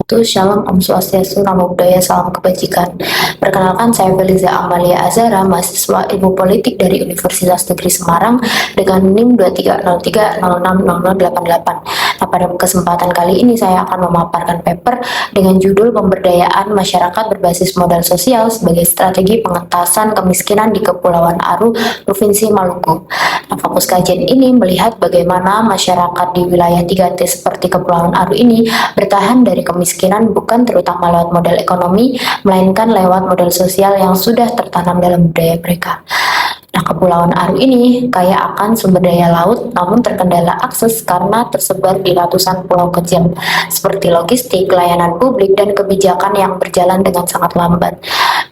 wabarakatuh. Shalom, Om Swastiastu, Namo Buddhaya, Salam Kebajikan. Perkenalkan, saya Feliza Amalia Azara, mahasiswa Ilmu Politik dari Universitas Negeri Semarang dengan NIM 2303060088. Nah, pada kesempatan kali ini saya akan memaparkan paper dengan judul Pemberdayaan Masyarakat Berbasis Modal Sosial sebagai Strategi Pengentasan Kemiskinan di Kepulauan Aru, Provinsi Maluku. Nah, fokus kajian ini melihat bagaimana masyarakat di wilayah 3T seperti Kepulauan Aru ini bertahan dari kemiskinan bukan terutama lewat modal ekonomi, melainkan lewat modal sosial yang sudah tertanam dalam budaya mereka. Nah, Kepulauan Aru ini kaya akan sumber daya laut, namun terkendala akses karena tersebar di ratusan pulau kecil, seperti logistik, layanan publik, dan kebijakan yang berjalan dengan sangat lambat.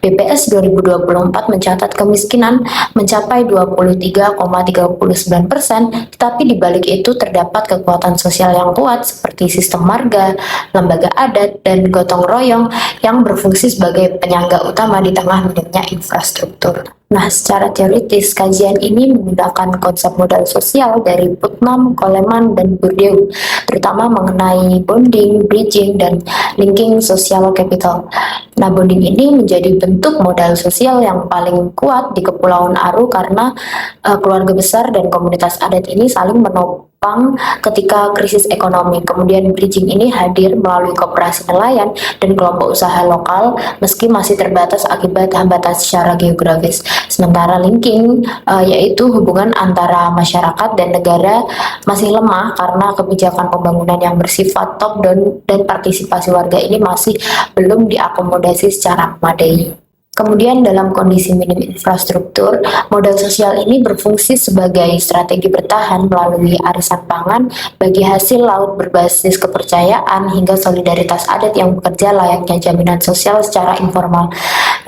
BPS 2024 mencatat kemiskinan mencapai 23,39%, tetapi di balik itu terdapat kekuatan sosial yang kuat seperti sistem marga, lembaga adat, dan gotong royong yang berfungsi sebagai penyangga utama di tengah minimnya infrastruktur. Nah, secara teoritis, kajian ini menggunakan konsep modal sosial dari Putnam, Coleman, dan Bourdieu, terutama mengenai bonding, bridging, dan linking social capital. Nah, bonding ini menjadi bentuk modal sosial yang paling kuat di Kepulauan Aru karena keluarga besar dan komunitas adat ini saling menopang ketika krisis ekonomi. Kemudian bridging ini hadir melalui koperasi nelayan dan kelompok usaha lokal meski masih terbatas akibat hambatan secara geografis. Sementara linking yaitu hubungan antara masyarakat dan negara masih lemah karena kebijakan pembangunan yang bersifat top down dan partisipasi warga ini masih belum diakomodasi secara memadai. Kemudian dalam kondisi minim infrastruktur, modal sosial ini berfungsi sebagai strategi bertahan melalui arisan pangan bagi hasil laut berbasis kepercayaan hingga solidaritas adat yang bekerja layaknya jaminan sosial secara informal.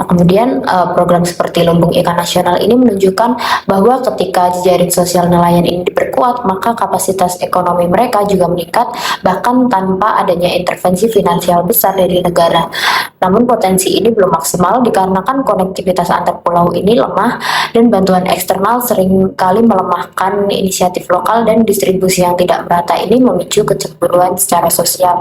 Nah, kemudian program seperti Lumbung Ikan Nasional ini menunjukkan bahwa ketika jejaring sosial nelayan ini diperkuat, maka kapasitas ekonomi mereka juga meningkat bahkan tanpa adanya intervensi finansial besar dari negara. Namun potensi ini belum maksimal dikarenakan konektivitas antar pulau ini lemah dan bantuan eksternal seringkali melemahkan inisiatif lokal dan distribusi yang tidak merata ini memicu kecemburuan secara sosial.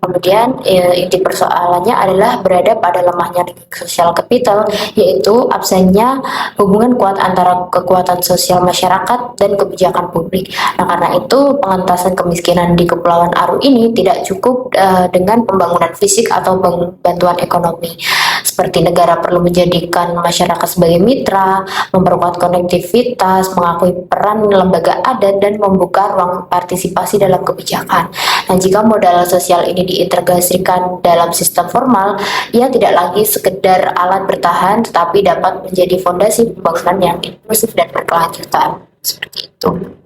Kemudian inti persoalannya adalah berada pada lemahnya social capital, yaitu absennya hubungan kuat antara kekuatan sosial masyarakat dan kebijakan publik. Nah, karena itu pengentasan kemiskinan di Kepulauan Aru ini tidak cukup dengan pembangunan fisik atau bantuan ekonomi. Seperti negara perlu menjadikan masyarakat sebagai mitra, memperkuat konektivitas, mengakui peran lembaga adat, dan membuka ruang partisipasi dalam kebijakan. Nah, jika modal sosial ini diintegrasikan dalam sistem formal, ia tidak lagi sekedar alat bertahan, tetapi dapat menjadi fondasi pembangunan yang inklusif dan berkelanjutan. Seperti itu.